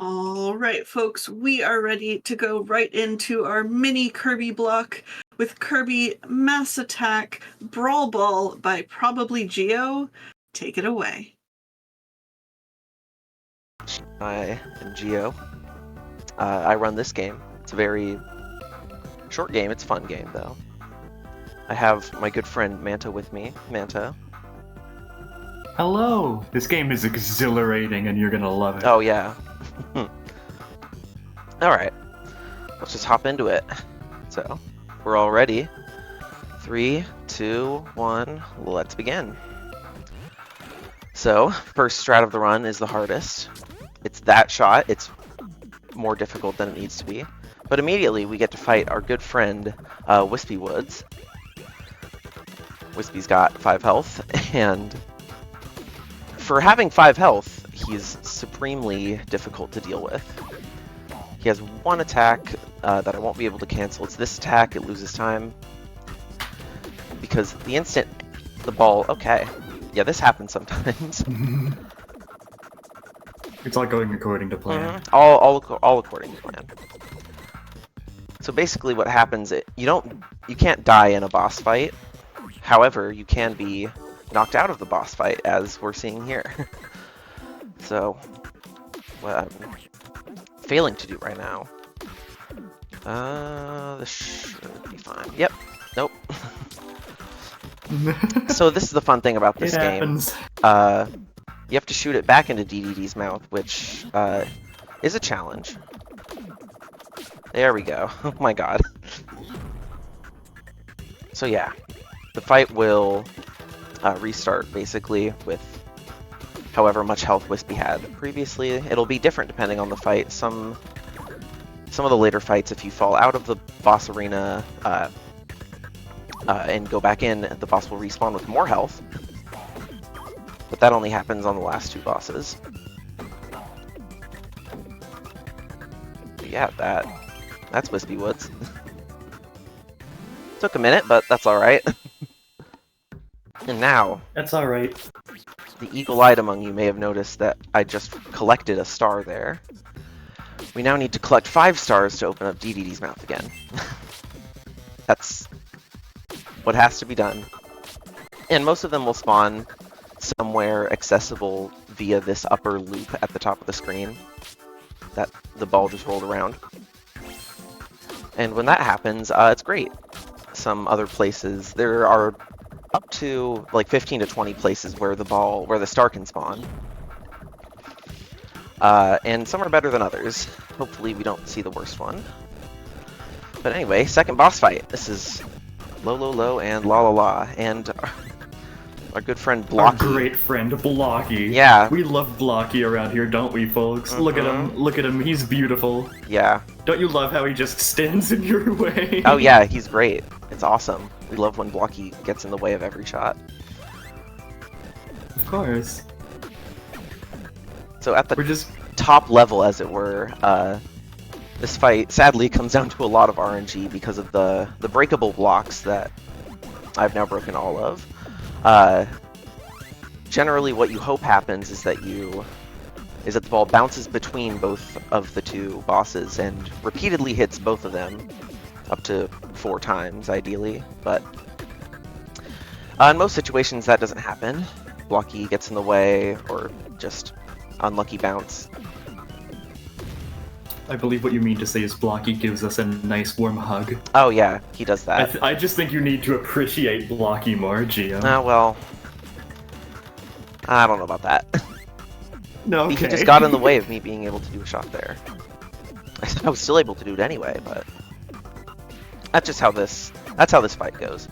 All right, folks, we are ready to go right into our mini Kirby block with Kirby Mass Attack Brawlball by probablygeo. Take it away. I am Geo. I run this game. It's a very short game. It's a fun game, though. I have my good friend Manta with me. Manta. Hello! This game is exhilarating and you're gonna love it. Oh, yeah. Alright. Let's just hop into it. So, we're all ready. 3, 2, 1, let's begin. So, first strat of the run is the hardest. It's that shot. It's more difficult than it needs to be. But immediately we get to fight our good friend, Wispy Woods. Wispy's got 5 health, and for having 5 health, he's supremely difficult to deal with. He has one attack that I won't be able to cancel. It's this attack. It loses time. Because the instant the ball... Okay. Yeah, this happens sometimes. It's all going according to plan. All according to plan. So basically what happens, you can't die in a boss fight. However, you can be knocked out of the boss fight, as we're seeing here. So, what I'm failing to do right now. This should be fine. Yep. Nope. So this is the fun thing about this game. You have to shoot it back into DDD's mouth, which is a challenge. There we go. Oh my god. So yeah, the fight will restart basically with however much health Wispy had previously. It'll be different depending on the fight. Some of the later fights, if you fall out of the boss arena and go back in, the boss will respawn with more health. But that only happens on the last 2 bosses. But yeah, that's Wispy Woods. Took a minute, but that's alright. And now... That's alright. The eagle-eyed among you may have noticed that I just collected a star there. We now need to collect 5 stars to open up DDD's mouth again. That's what has to be done. And most of them will spawn somewhere accessible via this upper loop at the top of the screen that the ball just rolled around. And when that happens, it's great. Some other places, there are up to like 15 to 20 places where the star can spawn. And some are better than others. Hopefully we don't see the worst one. But anyway, second boss fight. This is Low and La. And our good friend Blocky. Our great friend Blocky. Yeah. We love Blocky around here, don't we, folks? Look at him, he's beautiful. Yeah. Don't you love how he just stands in your way? Oh yeah, he's great. It's awesome. We love when Blocky gets in the way of every shot. Of course. So at the top level, as it were, this fight sadly comes down to a lot of RNG because of the breakable blocks that I've now broken all of. Generally what you hope happens is that the ball bounces between both of the 2 bosses and repeatedly hits both of them, up to 4 times ideally, but in most situations that doesn't happen. Blocky gets in the way, or just unlucky bounce. I believe what you mean to say is Blocky gives us a nice warm hug. Oh yeah, he does that. I just think you need to appreciate Blocky more, Geo. Well, I don't know about that. No, okay. He just got in the way of me being able to do a shot there. I was still able to do it anyway, but that's just how this fight goes.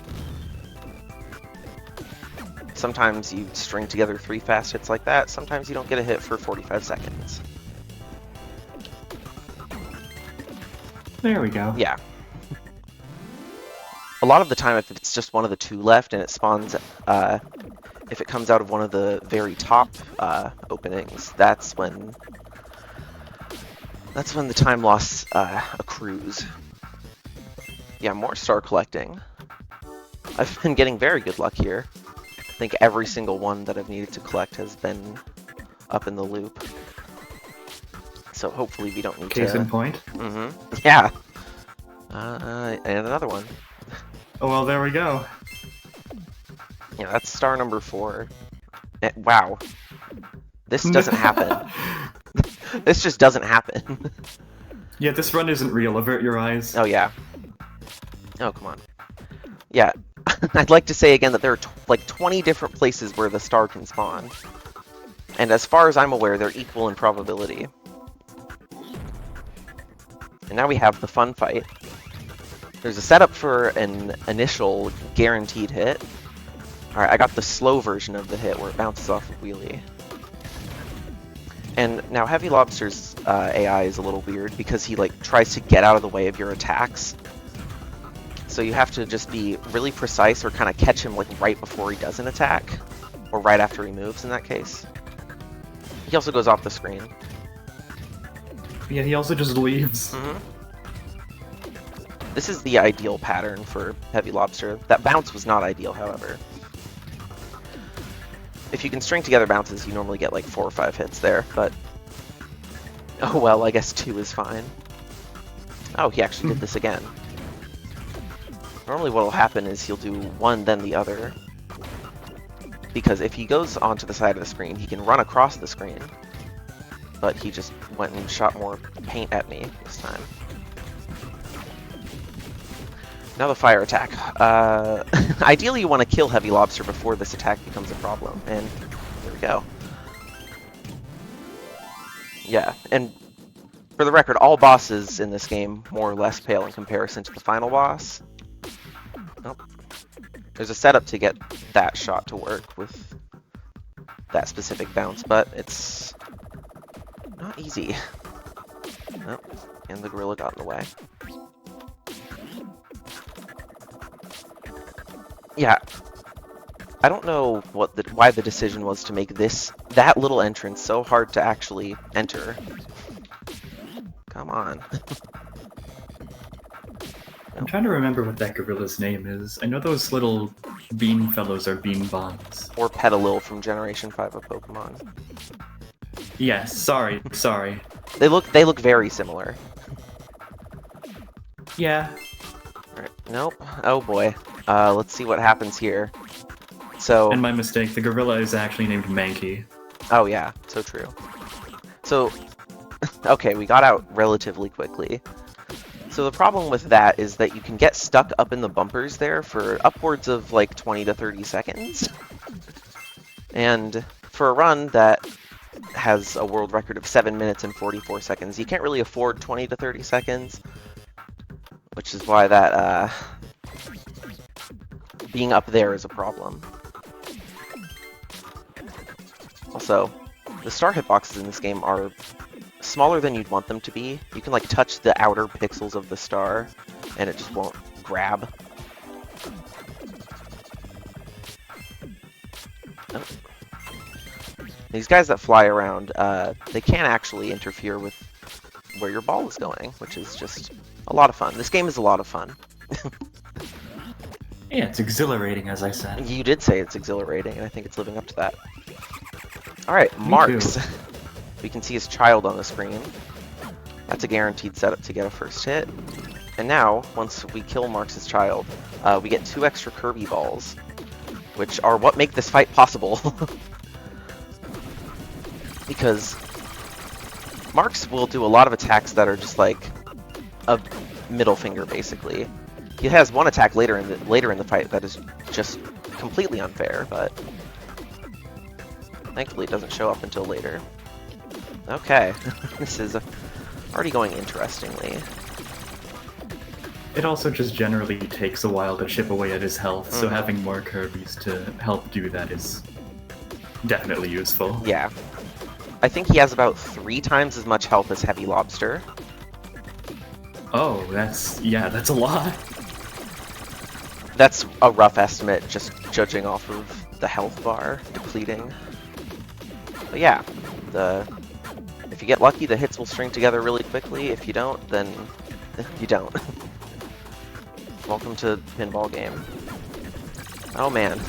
Sometimes you string together 3 fast hits like that, sometimes you don't get a hit for 45 seconds. There we go. Yeah. A lot of the time, if it's just one of the 2 left and it spawns, if it comes out of one of the very top openings, that's when the time loss accrues. Yeah, more star collecting. I've been getting very good luck here. I think every single one that I've needed to collect has been up in the loop. So hopefully we don't need Case to... in point. Yeah. And another one. Oh, well, there we go. Yeah, that's star number 4. Wow. This doesn't happen. This just doesn't happen. Yeah, this run isn't real. Avert your eyes. Oh, yeah. Oh, come on. Yeah. I'd like to say again that there are like 20 different places where the star can spawn. And as far as I'm aware, they're equal in probability. And now we have the fun fight. There's a setup for an initial guaranteed hit. Alright, I got the slow version of the hit where it bounces off of wheelie. And now Heavy Lobster's AI is a little weird because he like tries to get out of the way of your attacks. So you have to just be really precise or kind of catch him like right before he does an attack. Or right after he moves in that case. He also goes off the screen. Yeah, he also just leaves. This is the ideal pattern for Heavy Lobster. That bounce was not ideal, however. If you can string together bounces, you normally get like 4 or 5 hits there, but... Oh well, I guess 2 is fine. Oh, he actually did this again. Normally what will happen is he'll do one, then the other. Because if he goes onto the side of the screen, he can run across the screen. But he just went and shot more paint at me this time. Now the fire attack. Ideally you want to kill Heavy Lobster before this attack becomes a problem, and there we go. Yeah, and for the record, all bosses in this game more or less pale in comparison to the final boss. Nope. There's a setup to get that shot to work with that specific bounce, but it's not easy. Oh, and the gorilla got in the way. Yeah, I don't know why the decision was to make that little entrance so hard to actually enter. Come on. I'm trying to remember what that gorilla's name is. I know those little bean fellows are bean bombs. Or Petalil from Generation 5 of Pokemon. Yes, sorry. They look very similar. Yeah. Alright, nope. Oh boy. Let's see what happens here. So... And my mistake, the gorilla is actually named Mankey. Oh yeah, so true. So, okay, we got out relatively quickly. So the problem with that is that you can get stuck up in the bumpers there for upwards of like 20 to 30 seconds. And for a run that has a world record of 7 minutes and 44 seconds, you can't really afford 20 to 30 seconds. Which is why that, being up there is a problem. Also, the star hitboxes in this game are smaller than you'd want them to be. You can like touch the outer pixels of the star and it just won't grab. Oh. These guys that fly around, they can actually interfere with where your ball is going, which is just a lot of fun. This game is a lot of fun. Yeah, it's exhilarating, as I said. You did say it's exhilarating, and I think it's living up to that. Alright, Marks. We can see his child on the screen. That's a guaranteed setup to get a first hit. And now, once we kill Marks' child, we get 2 extra Kirby balls, which are what make this fight possible. Because Marks will do a lot of attacks that are just like a middle finger, basically. He has one attack later in the fight that is just completely unfair, but thankfully it doesn't show up until later. Okay, this is already going interestingly. It also just generally takes a while to chip away at his health, so having more Kirbys to help do that is definitely useful. Yeah. I think he has about 3 times as much health as Heavy Lobster. Oh, that's a lot. That's a rough estimate, just judging off of the health bar depleting. But yeah, if you get lucky, the hits will string together really quickly. If you don't, then you don't. Welcome to the pinball game. Oh man.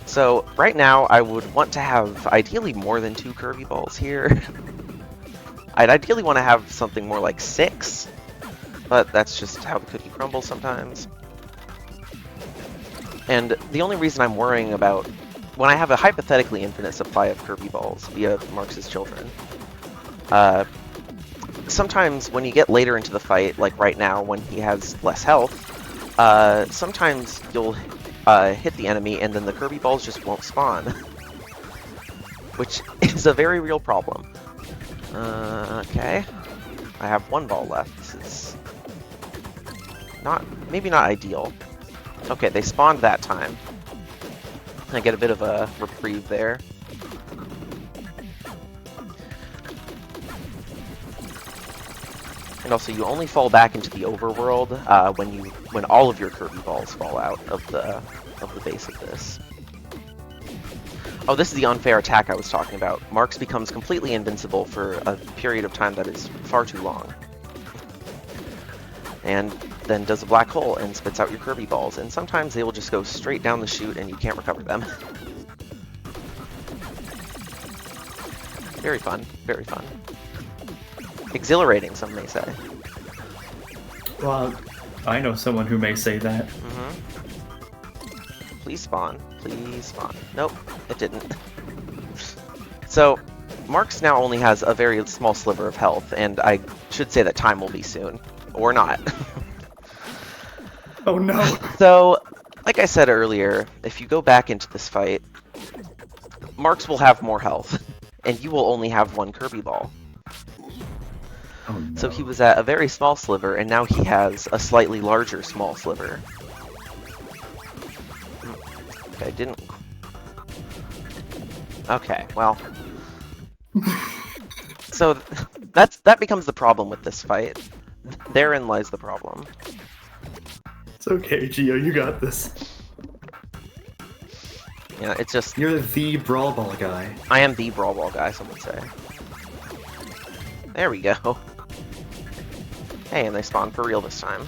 So right now, I would want to have ideally more than 2 Kirby balls here. I'd ideally want to have something more like 6, but that's just how the cookie crumbles sometimes. And the only reason I'm worrying about when I have a hypothetically infinite supply of Kirby balls via Marx's children, sometimes when you get later into the fight, like right now when he has less health, sometimes you'll hit the enemy and then the Kirby balls just won't spawn, which is a very real problem. Okay, I have 1 ball left. This is maybe not ideal. Okay, they spawned that time. I get a bit of a reprieve there. And also, you only fall back into the overworld when all of your Kirby balls fall out of the base of this. Oh, this is the unfair attack I was talking about. Marx becomes completely invincible for a period of time that is far too long. And then does a black hole and spits out your Kirby balls, and sometimes they will just go straight down the chute and you can't recover them. Very fun, very fun. Exhilarating, some may say. Well, I know someone who may say that. Please spawn. Please spawn. Nope, it didn't. So, Marx now only has a very small sliver of health, and I should say that time will be soon. Or not. Oh no! So, like I said earlier, if you go back into this fight, Marx will have more health, and you will only have 1 Kirby ball. Oh no. So he was at a very small sliver, and now he has a slightly larger small sliver. Okay, didn't... Okay, well... So, that becomes the problem with this fight. Therein lies the problem. It's okay, Geo, you got this. Yeah, it's just... You're the Brawlball guy. I am the Brawlball guy, some would say. There we go. Hey, and they spawned for real this time.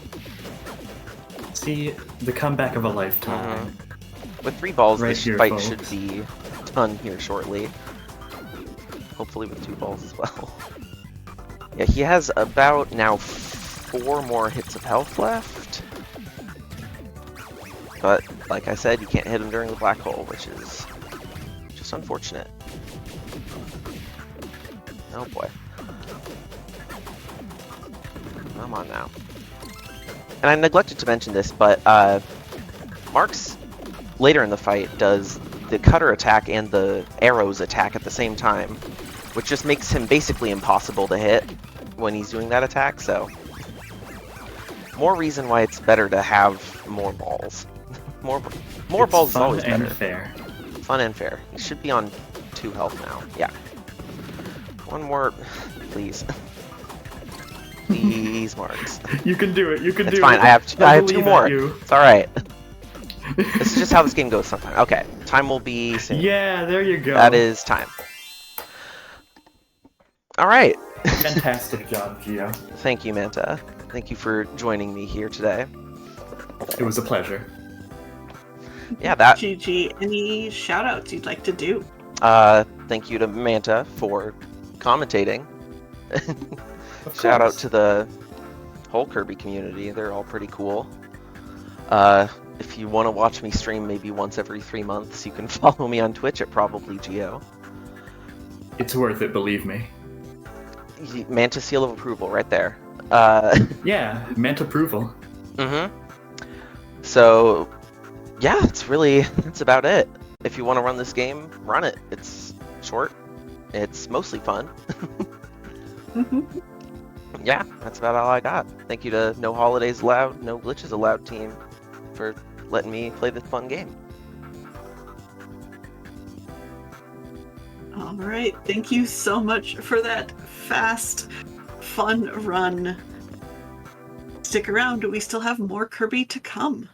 See, the comeback of a lifetime. With 3 balls, Right this here, fight folks. should be done here shortly. Hopefully with 2 balls as well. Yeah, he has about now 4 more hits of health left. But, like I said, you can't hit him during the black hole, which is just unfortunate. Oh boy. Come on now. And I neglected to mention this, but Marx, later in the fight, does the cutter attack and the arrows attack at the same time, which just makes him basically impossible to hit when he's doing that attack, so... More reason why it's better to have more balls. more balls is always better. Fun and fair. Fun and fair. He should be on 2 health now. Yeah. 1 more, please. Please, Marx. You can do it. You can It's do fine. it. I have 2 believe more. in you. It's all right. This is just how this game goes sometimes. Okay, time will be soon. Yeah, there you go. That is time. All right. Fantastic job, Geo. Thank you, Manta. Thank you for joining me here today. It was a pleasure. Yeah, that. GG, any shout-outs you'd like to do? Thank you to Manta for commentating. Of Shout out course. to the whole Kirby community. They're all pretty cool. If you want to watch me stream maybe once every 3 months, you can follow me on Twitch at probablygeo. It's worth it, believe me. Manta seal of approval right there. Yeah, meant approval. So, yeah, that's about it. If you want to run this game, run it. It's short. It's mostly fun. Yeah, that's about all I got. Thank you to No Holidays Allowed, No Glitches Allowed team for letting me play this fun game. All right, thank you so much for that fast, fun run. Stick around, we still have more Kirby to come.